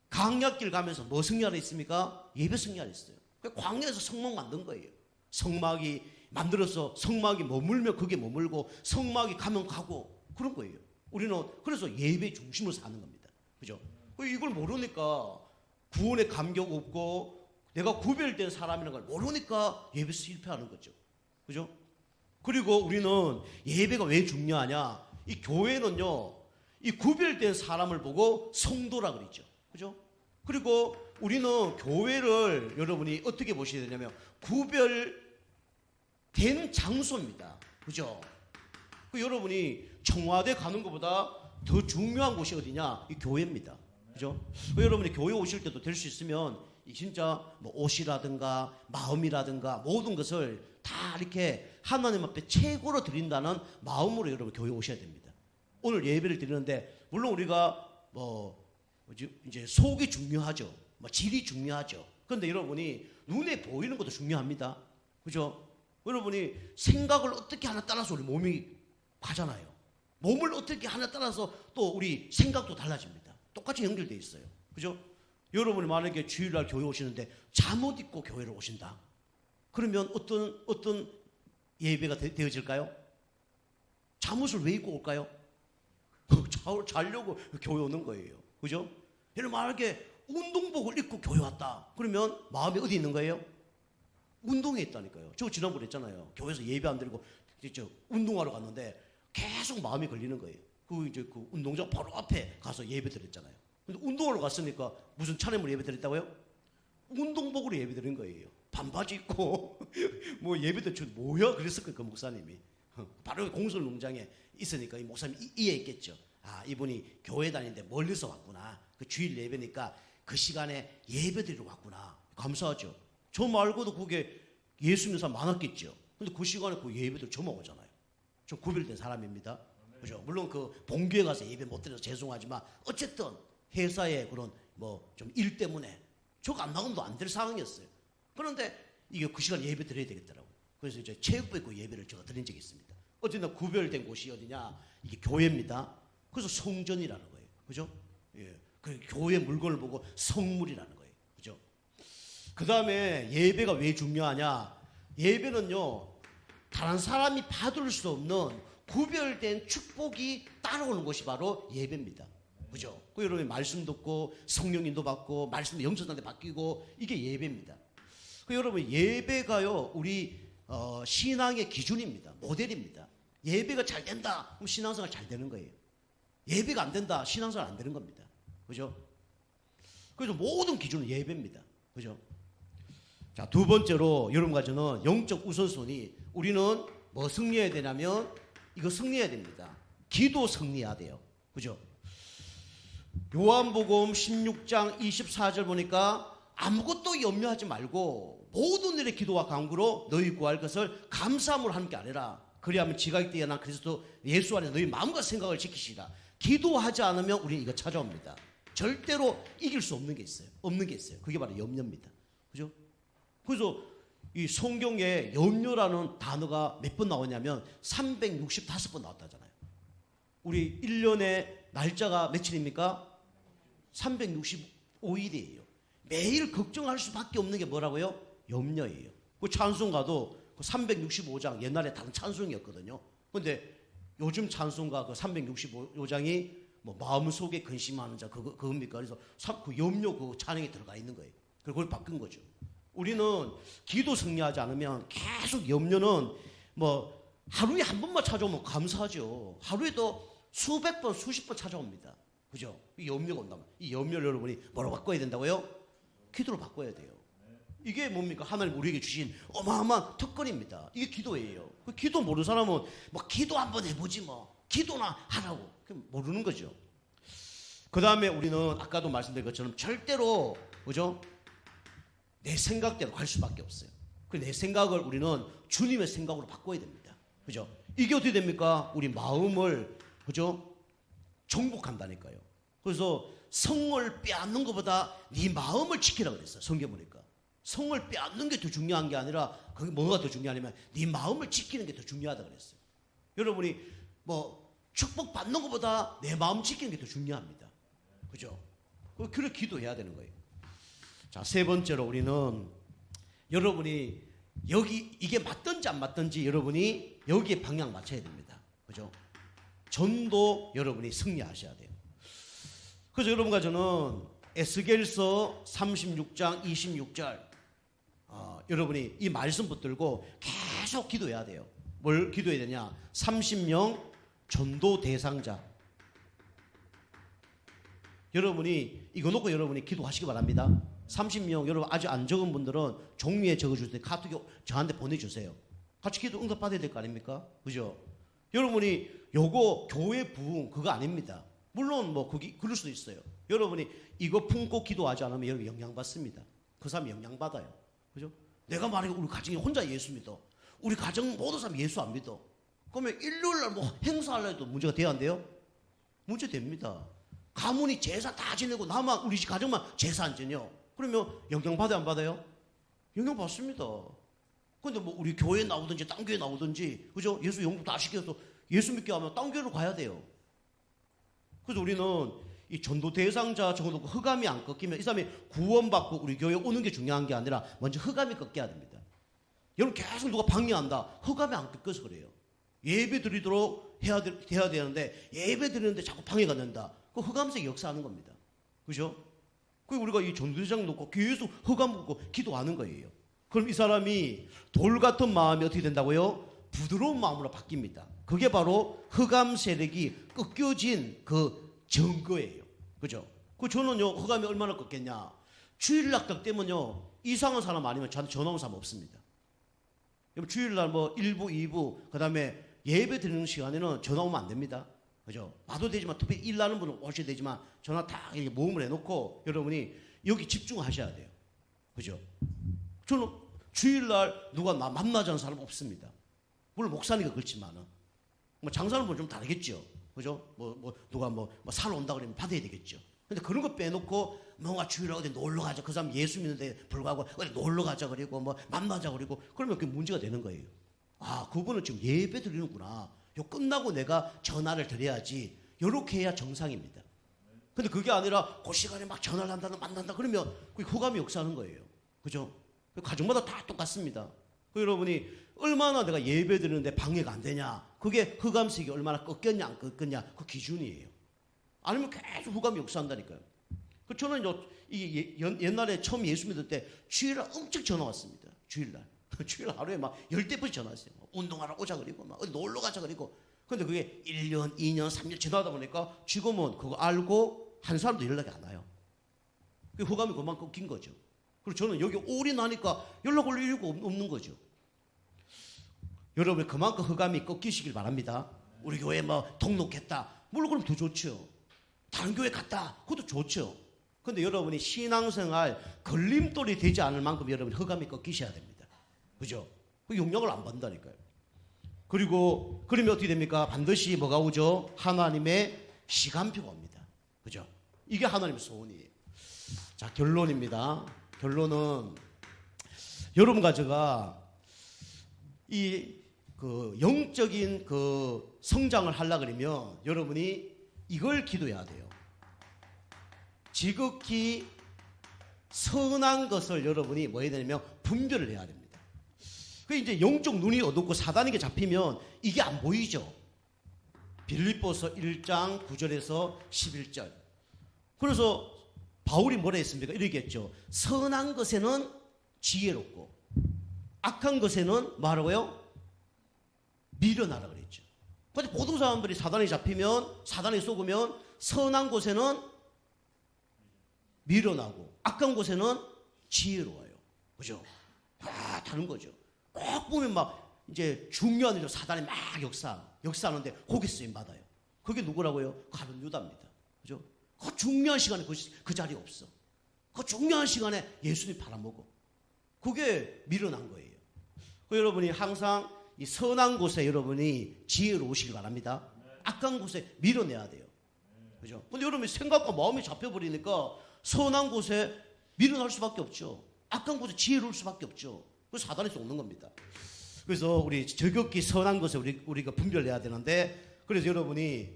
광야길 가면서 뭐 승리하라 했습니까? 예배 승리하라 했어요. 광야에서 성막 만든 거예요. 성막이 만들어서 성막이 머물면 그게 머물고 성막이 가면 가고 그런 거예요. 우리는 그래서 예배 중심으로 사는 겁니다. 그죠? 이걸 모르니까 구원의 감격 없고 내가 구별된 사람이라는 걸 모르니까 예배 실패하는 거죠. 그죠? 그리고 우리는 예배가 왜 중요하냐? 이 교회는요, 이 구별된 사람을 보고 성도라 그랬죠. 그죠? 그리고 우리는 교회를 여러분이 어떻게 보셔야 되냐면 구별된 장소입니다. 그죠? 여러분이 청와대 가는 것보다 더 중요한 곳이 어디냐? 이 교회입니다. 그죠? 여러분이 교회 오실 때도 될 수 있으면 진짜 뭐 옷이라든가 마음이라든가 모든 것을 다 이렇게 하나님 앞에 최고로 드린다는 마음으로 여러분 교회 오셔야 됩니다. 오늘 예배를 드리는데 물론 우리가 이제 속이 중요하죠. 질이 중요하죠. 그런데 여러분이 눈에 보이는 것도 중요합니다. 그죠? 여러분이 생각을 어떻게 하나 따라서 우리 몸이 가잖아요. 몸을 어떻게 하나 따라서 또 우리 생각도 달라집니다. 똑같이 연결되어 있어요. 그죠? 여러분이 만약에 주일날 교회 오시는데 잠옷 입고 교회를 오신다. 그러면 어떤 예배가 되어질까요? 잠옷을 왜 입고 올까요? 자려고 교회 오는 거예요. 그죠? 여러분 만약에 운동복을 입고 교회 왔다. 그러면 마음이 어디 있는 거예요? 운동에 있다니까요. 저 지난번에 했잖아요. 교회에서 예배 안 드리고 운동하러 갔는데 계속 마음이 걸리는 거예요. 그 운동장 바로 앞에 가서 예배 드렸잖아요. 근데 운동하러 갔으니까 무슨 차림으로 예배 드렸다고요? 운동복으로 예배 드린 거예요. 반바지 입고 뭐 예배 드렸죠. 뭐야? 그랬을 거예요. 그 목사님이. 바로 공설 농장에 있으니까 이 목사님이 이해했겠죠. 아, 이분이 교회 다니는데 멀리서 왔구나. 그 주일 예배니까 그 시간에 예배 드리러 왔구나. 감사하죠. 저 말고도 그게 예수 믿는 사람 많았겠죠. 근데 그 시간에 그 예배들 저만 오잖아요. 좀 구별된 사람입니다. 그죠? 물론 그 본교회 가서 예배 못 드려서 죄송하지만 어쨌든 회사의 그런 뭐 좀 일 때문에 저거 안 나가면 안 될 상황이었어요. 그런데 이게 그 시간 예배 드려야 되겠더라고요. 그래서 이제 체육부에 그 예배를 제가 드린 적이 있습니다. 어쨌든 구별된 곳이 어디냐? 이게 교회입니다. 그래서 성전이라는 거예요. 그죠? 예. 그 교회 물건을 보고 성물이라는 거예요. 그죠? 그 다음에 예배가 왜 중요하냐? 예배는요, 다른 사람이 받을 수 없는 구별된 축복이 따라오는 것이 바로 예배입니다. 그죠? 그 여러분 말씀 듣고 성령님도 받고 말씀 영성한테 바뀌고 이게 예배입니다. 그 여러분 예배가요 우리 신앙의 기준입니다. 모델입니다. 예배가 잘 된다 그럼 신앙생활 잘 되는 거예요. 예배가 안 된다 신앙생활 안 되는 겁니다. 그죠? 그래서 모든 기준은 예배입니다. 그죠? 자, 두 번째로 여러분과 저는 영적 우선순위 우리는 뭐 승리해야 되냐면 이거 승리해야 됩니다. 기도 승리해야 돼요. 그죠? 요한복음 16장 24절 보니까 아무것도 염려하지 말고 모든 일의 기도와 간구로 너희 구할 것을 감사함으로 함께 하리라. 그리하면 지각이 뛰어난 그리스도 예수 안에서 너희 마음과 생각을 지키시라. 기도하지 않으면 우리는 이거 찾아옵니다. 절대로 이길 수 없는 게 있어요. 없는 게 있어요. 그게 바로 염려입니다. 그죠? 그래서 이 성경에 염려라는 단어가 몇 번 나오냐면 365번 나왔다잖아요. 우리 1년의 날짜가 며칠입니까? 365일이에요. 매일 걱정할 수밖에 없는 게 뭐라고요? 염려예요. 그 찬송가도 그 365장 옛날에 다른 찬송이었거든요. 근데 요즘 찬송가 그 365장이 뭐 마음속에 근심하는 자 그겁니까? 그래서 그 염려 그 찬양이 들어가 있는 거예요. 그리고 그걸 바꾼 거죠. 우리는 기도 승리하지 않으면 계속 염려는 뭐 하루에 한 번만 찾아오면 감사하죠. 하루에도 수백 번, 수십 번 찾아옵니다. 그죠? 이 염려가 온다면 이 염려를 여러분이 뭐로 바꿔야 된다고요? 기도로 바꿔야 돼요. 이게 뭡니까? 하나님 우리에게 주신 어마어마한 특권입니다. 이게 기도예요. 그 기도 모르는 사람은 뭐 기도 한번 해보지 뭐 기도나 하라고 모르는 거죠. 그 다음에 우리는 아까도 말씀드린 것처럼 절대로 그죠? 내 생각대로 갈 수밖에 없어요. 내 생각을 우리는 주님의 생각으로 바꿔야 됩니다. 그죠? 이게 어떻게 됩니까? 우리 마음을 그죠? 정복한다니까요. 그래서 성을 빼앗는 것보다 네 마음을 지키라 그랬어요. 성경 보니까. 성을 빼앗는 게 더 중요한 게 아니라 그게 뭐가 더 중요하냐면 네 마음을 지키는 게 더 중요하다 그랬어요. 여러분이 뭐 축복 받는 것보다 내 마음 지키는 게 더 중요합니다. 그죠? 그래 기도해야 되는 거예요. 자, 세 번째로 우리는 여러분이 여기 이게 맞든지 안 맞든지 여러분이 여기에 방향 맞춰야 됩니다. 그죠? 전도 여러분이 승리하셔야 돼요. 그래서 여러분과 저는 에스겔서 36장 26절 여러분이 이 말씀 붙들고 계속 기도해야 돼요. 뭘 기도해야 되냐? 30명 전도 대상자. 여러분이 이거 놓고 여러분이 기도하시기 바랍니다. 30명 여러분 아직 안 적은 분들은 종이에 적어주세요. 카톡에 저한테 보내주세요. 같이 기도 응답 받아야 될 거 아닙니까? 그죠? 여러분이 요거 교회 부흥 그거 아닙니다. 물론 뭐 그게 그럴 수도 있어요. 여러분이 이거 품고 기도하지 않으면 여러분 영향받습니다. 그 사람이 영향받아요. 그죠? 내가 만약에 우리 가정이 혼자 예수 믿어. 우리 가정 모든 사람 예수 안 믿어. 그러면 일요일날 뭐 행사하려 해도 문제가 돼야 안 돼요? 문제 됩니다. 가문이 제사 다 지내고 나만 우리 집 가정만 제사 안 지내요. 그러면 영향받아요 안 받아요? 영향받습니다. 근데 뭐 우리 교회 나오든지 딴 교회 나오든지 그죠? 예수 영국 다 시켜서 예수 믿게 하면 딴 교회로 가야 돼요. 그래서 우리는 이 전도 대상자 적어놓고 흑암이 안 꺾이면 이 사람이 구원받고 우리 교회에 오는 게 중요한 게 아니라 먼저 흑암이 꺾여야 됩니다. 여러분 계속 누가 방해한다. 흑암이 안 꺾여서 그래요. 예배 드리도록 해야 되는데 예배 드리는데 자꾸 방해가 된다. 그 흑암색이 역사하는 겁니다. 그죠? 그 우리가 이 전도대상 놓고 계속 흑암 놓고 기도하는 거예요. 그럼 이 사람이 돌 같은 마음이 어떻게 된다고요? 부드러운 마음으로 바뀝니다. 그게 바로 흑암 세력이 꺾여진 그 증거예요. 그죠? 그 저는요, 흑암이 얼마나 꺾였냐. 주일날 꺾되면요, 이상한 사람 아니면 저한테 전화 온 사람 없습니다. 주일날 뭐 1부, 2부, 그 다음에 예배 드리는 시간에는 전화 오면 안 됩니다. 그죠? 와도 되지만, 특별히 일 나는 분은 오셔야 되지만, 전화 다 이렇게 모음을 해놓고 여러분이 여기 집중하셔야 돼요. 그죠? 저는 주일날 누가 나 만나자는 사람 없습니다. 물론 목사니까 그렇지만은. 뭐 장사는 뭐 좀 다르겠죠. 그죠? 누가 사러 온다 그러면 받아야 되겠죠. 근데 그런 거 빼놓고 뭔가 주일에 어디 놀러 가자. 그 사람 예수 믿는데 불구하고 어디 놀러 가자 그리고 만나자 그리고 그러면 그게 문제가 되는 거예요. 아, 그분은 지금 예배 드리는구나. 요 끝나고 내가 전화를 드려야지. 요렇게 해야 정상입니다. 근데 그게 아니라 그 시간에 막 전화를 한다, 만난다 그러면 그게 흑암이 역사하는 거예요. 그죠? 가정마다 다 똑같습니다. 여러분이 얼마나 내가 예배 드리는데 방해가 안 되냐. 그게 흑암색이 얼마나 꺾였냐 안 꺾였냐 그 기준이에요. 아니면 계속 흑암이 역사한다니까요. 저는 옛날에 처음 예수 믿을 때 주일날 엄청 전화 왔습니다. 주일날. 주일날 하루에 막 10대씩 전화 왔어요. 운동하러 오자 그리고 막 어디 놀러 가자 그리고. 근데 그게 1년, 2년, 3년 지나다 보니까 지금은 그거 알고 한 사람도 연락이 안 와요. 그 흑암이 그만 꺾인 거죠. 그리고 저는 여기 올인하니까 연락 올 이유가 없는 거죠. 여러분 그만큼 흑암이 꺾이시길 바랍니다. 우리 교회 등록했다. 물론 그럼 더 좋죠. 다른 교회 갔다. 그것도 좋죠. 근데 여러분이 신앙생활 걸림돌이 되지 않을 만큼 여러분 흑암이 꺾이셔야 됩니다. 그죠? 그 영향을 안 받는다니까요. 그리고 그러면 어떻게 됩니까? 반드시 뭐가 오죠? 하나님의 시간표가 옵니다. 그죠? 이게 하나님의 소원이에요. 자, 결론입니다. 결론은 여러분과 제가 영적인 성장을 하려 그러면 여러분이 이걸 기도해야 돼요. 지극히 선한 것을 여러분이 뭐 해야 되냐면 분별을 해야 됩니다. 그 이제 영적 눈이 어둡고 사단에게 잡히면 이게 안 보이죠. 빌립보서 1장 9절에서 11절. 그래서 바울이 뭐라 했습니까? 이렇게 했죠. 선한 것에는 지혜롭고 악한 것에는 뭐하라고요? 미련하라 그랬죠. 근데 모든 사람들이 사단에 잡히면 사단에 속으면 선한 곳에는 미련하고 악한 곳에는 지혜로워요. 그죠? 다른 거죠. 꼭 보면 막 이제 중요한 일로 사단이 막 역사하는데 거기 쓰임 받아요. 그게 누구라고요? 가룟 유다입니다. 그죠? 그 중요한 시간에 그 자리에 없어. 그 중요한 시간에 예수님 팔아먹어. 그게 미련한 거예요. 여러분이 항상 이 선한 곳에 여러분이 지혜로우시길 바랍니다. 악한 곳에 밀어내야 돼요. 그죠? 근데 여러분이 생각과 마음이 잡혀버리니까 선한 곳에 밀어날 수밖에 없죠. 악한 곳에 지혜로울 수밖에 없죠. 그래서 사단에서 오는 겁니다. 그래서 우리 저격기 선한 것에 우리가 분별해야 되는데, 그래서 여러분이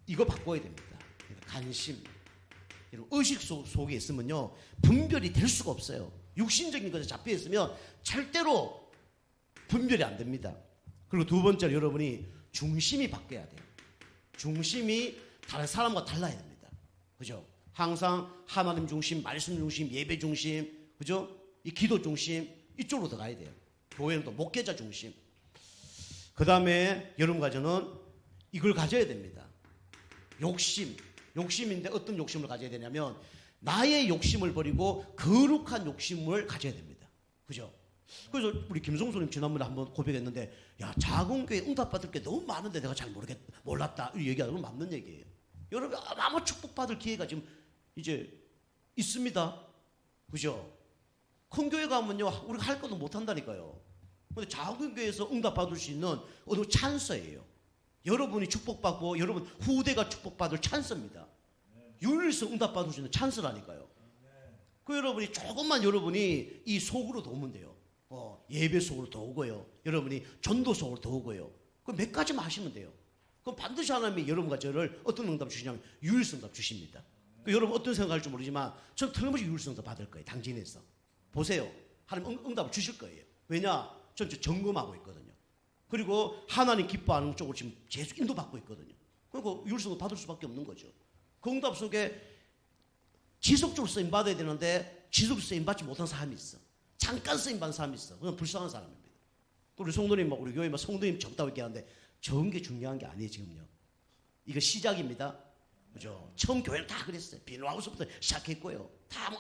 이거 바꿔야 됩니다. 관심. 의식 속에 있으면요, 분별이 될 수가 없어요. 육신적인 것에 잡혀 있으면 절대로 분별이 안 됩니다. 그리고 두 번째로 여러분이 중심이 바뀌어야 돼요. 중심이 다른 사람과 달라야 됩니다. 그죠? 항상 하나님 중심, 말씀 중심, 예배 중심, 그죠? 이 기도 중심, 이쪽으로 들어가야 돼요. 교회는 또 목회자 중심. 그 다음에 여러분과 저는 이걸 가져야 됩니다. 욕심인데 어떤 욕심을 가져야 되냐면 나의 욕심을 버리고 거룩한 욕심을 가져야 됩니다. 그죠? 그래서 우리 김성수님 지난번에 한번 고백했는데, 야, 작은 교회 응답받을 게 너무 많은데 내가 잘 몰랐다. 이 얘기하는 건 맞는 얘기예요. 여러분 아마 축복받을 기회가 지금 이제 있습니다. 그죠? 큰 교회 가면요, 우리가 할 것도 못 한다니까요. 근데 작은 교회에서 응답받을 수 있는 어느 찬스예요. 여러분이 축복받고 여러분 후대가 축복받을 찬스입니다. 유일성 응답받을 수 있는 찬스라니까요. 그 여러분이 조금만 여러분이 이 속으로 더 오면 돼요. 예배 속으로 더 오고요. 여러분이 전도 속으로 더 오고요. 그 몇 가지만 하시면 돼요. 그럼 반드시 하나님이 여러분과 저를 어떤 응답 주시냐면 유일성 응답 주십니다. 여러분 어떤 생각할지 모르지만 저는 틀림없이 유일성 응답 받을 거예요. 당진에서. 보세요. 하나님 응답을 주실 거예요. 왜냐? 전 점검하고 있거든요. 그리고 하나님 기뻐하는 쪽으로 지금 계속 인도받고 있거든요. 그리고 유일성을 받을 수밖에 없는 거죠. 그 응답 속에 지속적으로 쓰임받아야 되는데 지속적으로 쓰임받지 못한 사람이 있어. 잠깐 쓰임받는 사람이 있어. 그건 불쌍한 사람입니다. 우리 성도님, 우리 교회 성도님 적다고 얘기하는데 적은 게 중요한 게 아니에요, 지금요. 이거 시작입니다. 그죠? 처음 교회는 다 그랬어요. 비누하우스부터 시작했고요. 다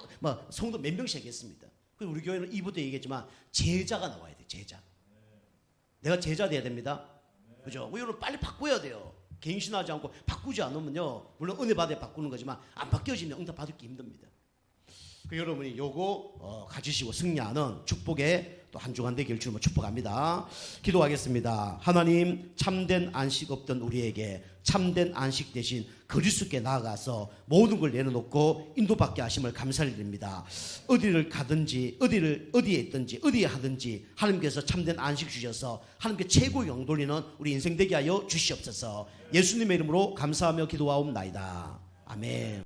성도 몇 명씩 했습니다. 그리고 우리 교회는 이부터 얘기했지만 제자가 나와야 돼, 제자. 내가 제자 돼야 됩니다. 그죠? 여러분 빨리 바꿔야 돼요. 갱신하지 않고 바꾸지 않으면요, 물론 은혜 받아야 바꾸는 거지만 안 바뀌어지면 응답 받기 힘듭니다. 여러분이 요거 가지시고 승리하는 축복의 또 한 주간 되길 주님으로 축복합니다. 기도하겠습니다. 하나님, 참된 안식 없던 우리에게 참된 안식 대신 그리스도께 나아가서 모든 걸 내려놓고 인도받게 하심을 감사를 드립니다. 어디를 가든지 어디에 있든지 어디에 하든지 하나님께서 참된 안식 주셔서 하나님께 최고 영 돌리는 우리 인생 되게 하여 주시옵소서. 예수님의 이름으로 감사하며 기도하옵나이다. 아멘.